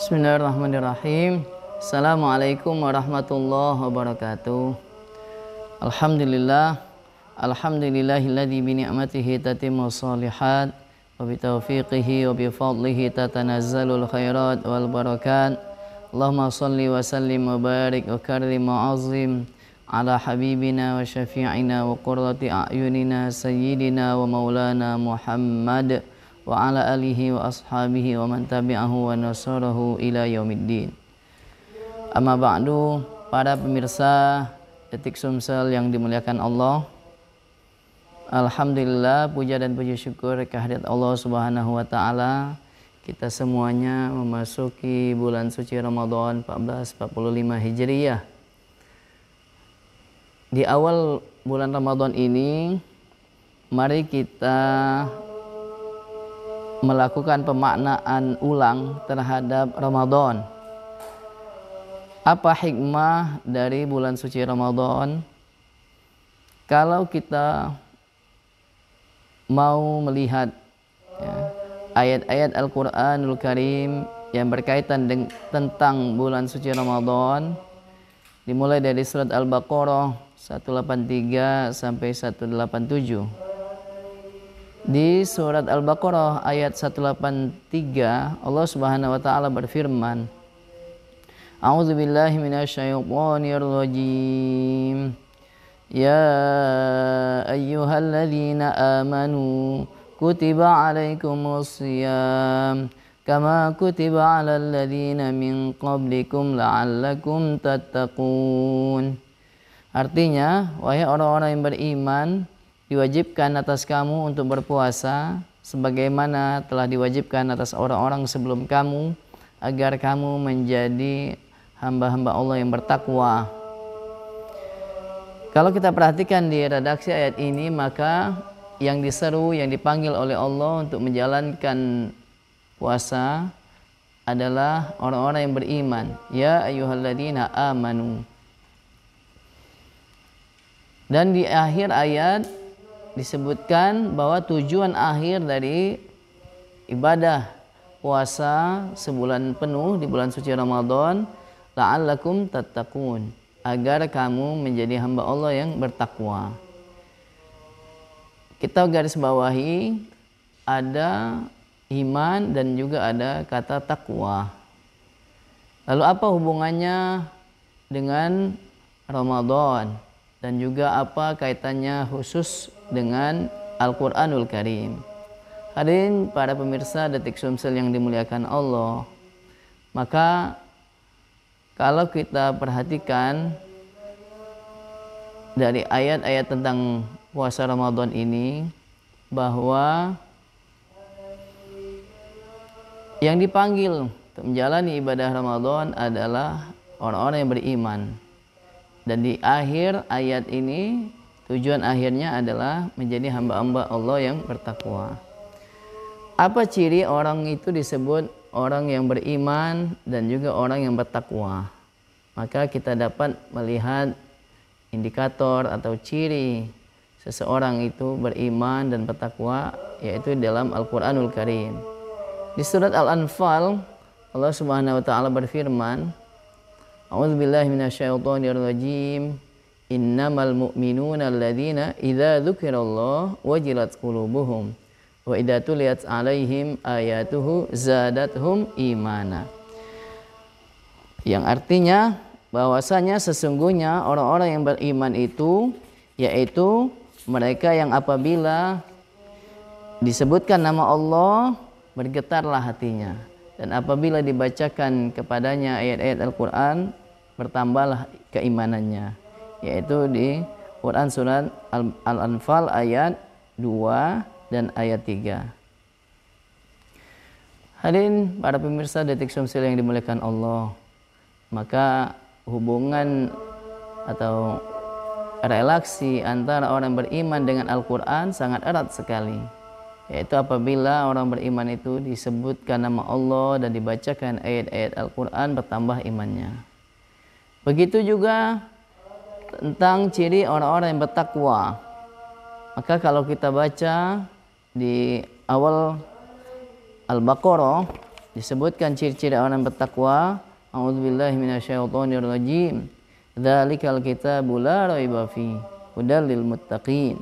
Bismillahirrahmanirrahim. Assalamualaikum warahmatullahi wabarakatuh. Alhamdulillah. Alhamdulillahilladzi bi ni'matihi tatimmu shalihat wa bi taufiqihi wa bi fadlihi tatanazzalul khairat wal barakat. Allahumma shalli wa sallim wa barik wa karrim wa azim ala habibina wa syafi'ina wa qurrati a'yunina sayyidina wa maulana Muhammad wa ala alihi wa ashabihi wa man tabi'ahu wa nasarahu ila yaumiddin. Amma ba'du, para pemirsa Detik Sumsel yang dimuliakan Allah, alhamdulillah, puja dan puji syukur kehadirat Allah Subhanahu wa taala. Kita semuanya memasuki bulan suci Ramadan 1445 Hijriyah. Di awal bulan Ramadan ini, mari kita melakukan pemaknaan ulang terhadap Ramadan. Apa hikmah dari bulan suci Ramadan? Kalau kita mau melihat ayat-ayat Al-Quranul Karim yang berkaitan tentang bulan suci Ramadan, dimulai dari surat Al-Baqarah 183 sampai 187. Di surat Al-Baqarah ayat 183, Allah Subhanahu wa taala berfirman, A'udzubillahi minasyaitonir rajim. Ya ayyuhalladzina amanu kutiba alaikumus shiyam kama kutiba alal ladzina min qablikum la'allakum tattaqun. Artinya, wahai orang-orang yang beriman, diwajibkan atas kamu untuk berpuasa sebagaimana telah diwajibkan atas orang-orang sebelum kamu, agar kamu menjadi hamba-hamba Allah yang bertakwa. Kalau kita perhatikan di redaksi ayat ini, maka yang diseru, yang dipanggil oleh Allah untuk menjalankan puasa adalah orang-orang yang beriman. Ya ayyuhalladzina amanu. Dan di akhir ayat disebutkan bahwa tujuan akhir dari ibadah puasa sebulan penuh di bulan suci Ramadan, la'allakum tattaqun, agar kamu menjadi hamba Allah yang bertakwa. Kita garis bawahi ada iman dan juga ada kata takwa. Lalu apa hubungannya dengan Ramadan dan juga apa kaitannya khusus dengan Al-Quranul Karim? Hadirin para pemirsa Detik Sumsel yang dimuliakan Allah, maka kalau kita perhatikan dari ayat-ayat tentang puasa Ramadan ini, bahwa yang dipanggil untuk menjalani ibadah Ramadan adalah orang-orang yang beriman. Dan di akhir ayat ini tujuan akhirnya adalah menjadi hamba-hamba Allah yang bertakwa. Apa ciri orang itu disebut orang yang beriman dan juga orang yang bertakwa? Maka kita dapat melihat indikator atau ciri seseorang itu beriman dan bertakwa, yaitu dalam Al-Quranul Karim. Di surat Al-Anfal, Allah Subhanahu wa taala berfirman, A'udzubillahi minasyaitonir rajim. Innamal mu'minuna alladzina idza dzukirallahu wajilat qulubuhum wa idza tuliyat 'alaihim ayatuhu zadathum imana. Yang artinya bahwasanya sesungguhnya orang-orang yang beriman itu yaitu mereka yang apabila disebutkan nama Allah bergetarlah hatinya, dan apabila dibacakan kepadanya ayat-ayat Al-Quran bertambahlah keimanannya, yaitu di Quran surat Al-Anfal ayat 2 dan ayat 3. Hadirin para pemirsa Detik Sumsel yang dimuliakan Allah, maka hubungan atau relasi antara orang beriman dengan Al-Quran sangat erat sekali, yaitu apabila orang beriman itu disebutkan nama Allah dan dibacakan ayat-ayat Al-Quran bertambah imannya. Begitu juga tentang ciri orang-orang yang bertakwa. Maka kalau kita baca di awal Al-Baqarah disebutkan ciri-ciri orang bertakwa. A'udzubillahi minasyaitonirrajim. Dzalikal kitabu la raiba fi hudal lil muttaqin.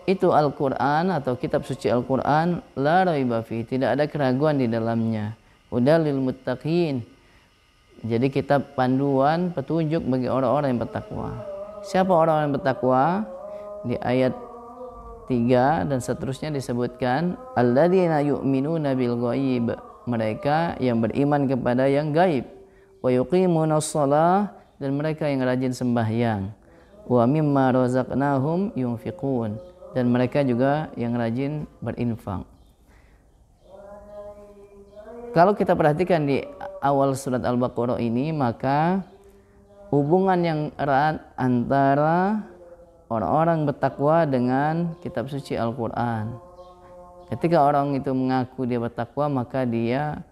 Itu Al-Qur'an atau kitab suci Al-Qur'an, la raiba fi, tidak ada keraguan di dalamnya. Hudal lil muttaqin. Jadi kitab panduan petunjuk bagi orang-orang yang bertakwa. Siapa orang-orang yang bertakwa? Di ayat 3 dan seterusnya disebutkan alladzina yu'minuna bil ghaib, mereka yang beriman kepada yang gaib, wa yuqimunas shalah, dan mereka yang rajin sembahyang, wa mimma razaqnahum yunfiqun, dan mereka juga yang rajin berinfak. Kalau kita perhatikan di awal surat Al-Baqarah ini, maka hubungan yang erat antara orang-orang bertakwa dengan kitab suci Al-Quran. Ketika orang itu mengaku dia bertakwa, maka dia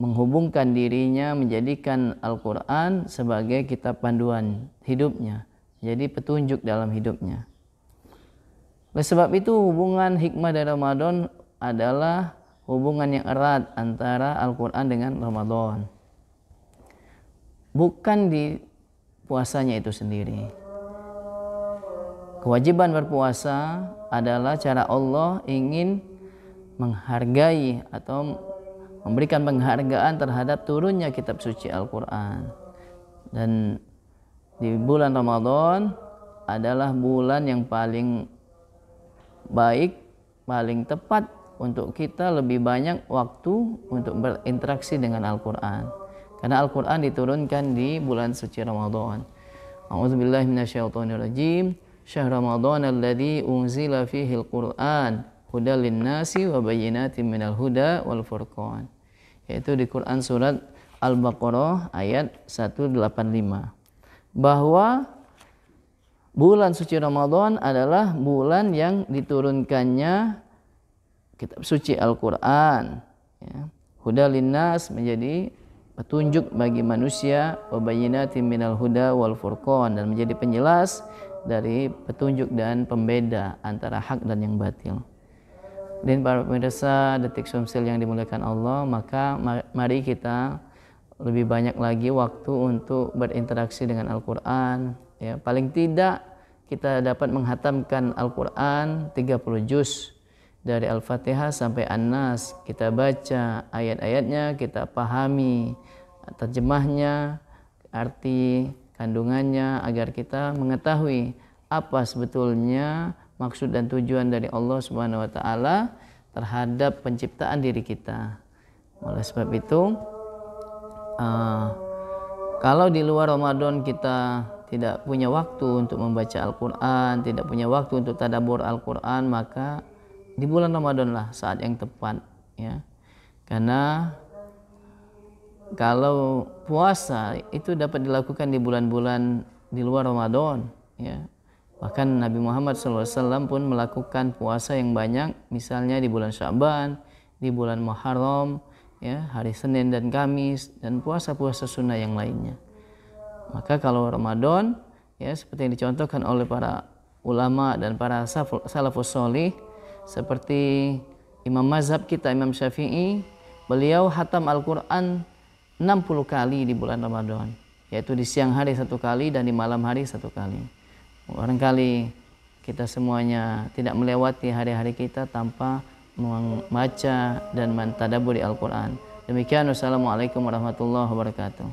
menghubungkan dirinya, menjadikan Al-Quran sebagai kitab panduan hidupnya, jadi petunjuk dalam hidupnya. Oleh sebab itu, hubungan hikmah dari Ramadan adalah hubungan yang erat antara Al-Quran dengan Ramadan, bukan di puasanya itu sendiri. Kewajiban berpuasa adalah cara Allah ingin menghargai atau memberikan penghargaan terhadap turunnya kitab suci Al-Quran. Dan di bulan Ramadan adalah bulan yang paling baik, paling tepat untuk kita lebih banyak waktu untuk berinteraksi dengan Al-Quran. Karena Al-Quran diturunkan di bulan suci Ramadan. A'udzubillahi minasyaitonirrajim. Syahr Ramadan alladzi unzila fihi al-Qur'an hudal lin-nasi wa bayyinatin minal huda wal furqan. Yaitu di Quran surat Al-Baqarah ayat 185. Bahwa bulan suci Ramadan adalah bulan yang diturunkannya kitab suci Al-Quran, ya. Hudal lin-nas, menjadi petunjuk bagi manusia, wa bayyinatin minal huda wal furqan, dan menjadi penjelas dari petunjuk dan pembeda antara hak dan yang batil. Dan para pemirsa Detik Sumsil yang dimuliakan Allah, maka mari kita lebih banyak lagi waktu untuk berinteraksi dengan Al-Quran, ya. Paling tidak kita dapat menghatamkan Al-Quran 30 juz dari Al-Fatihah sampai An-Nas. Kita baca ayat-ayatnya, kita pahami terjemahnya, arti kandungannya, agar kita mengetahui apa sebetulnya maksud dan tujuan dari Allah Subhanahu wa taala terhadap penciptaan diri kita. Oleh sebab itu, kalau di luar Ramadan kita tidak punya waktu untuk membaca Al-Quran, tidak punya waktu untuk tadabbur Al-Quran, maka di bulan Ramadan lah saat yang tepat, ya. Karena kalau puasa itu dapat dilakukan di bulan-bulan di luar Ramadan, ya. Bahkan Nabi Muhammad SAW pun melakukan puasa yang banyak, misalnya di bulan Sya'ban, di bulan Muharram, ya, hari Senin dan Kamis, dan puasa-puasa sunnah yang lainnya. Maka kalau Ramadan, ya, seperti yang dicontohkan oleh para ulama dan para salafus sholih, seperti Imam mazhab kita, Imam Syafi'i, beliau khatam Al-Quran 60 kali di bulan Ramadan, yaitu di siang hari 1 kali dan di malam hari 1 kali. Barangkali kita semuanya tidak melewati hari-hari kita tanpa membaca dan mentadabburi Al-Quran. Demikian, wassalamualaikum warahmatullahi wabarakatuh.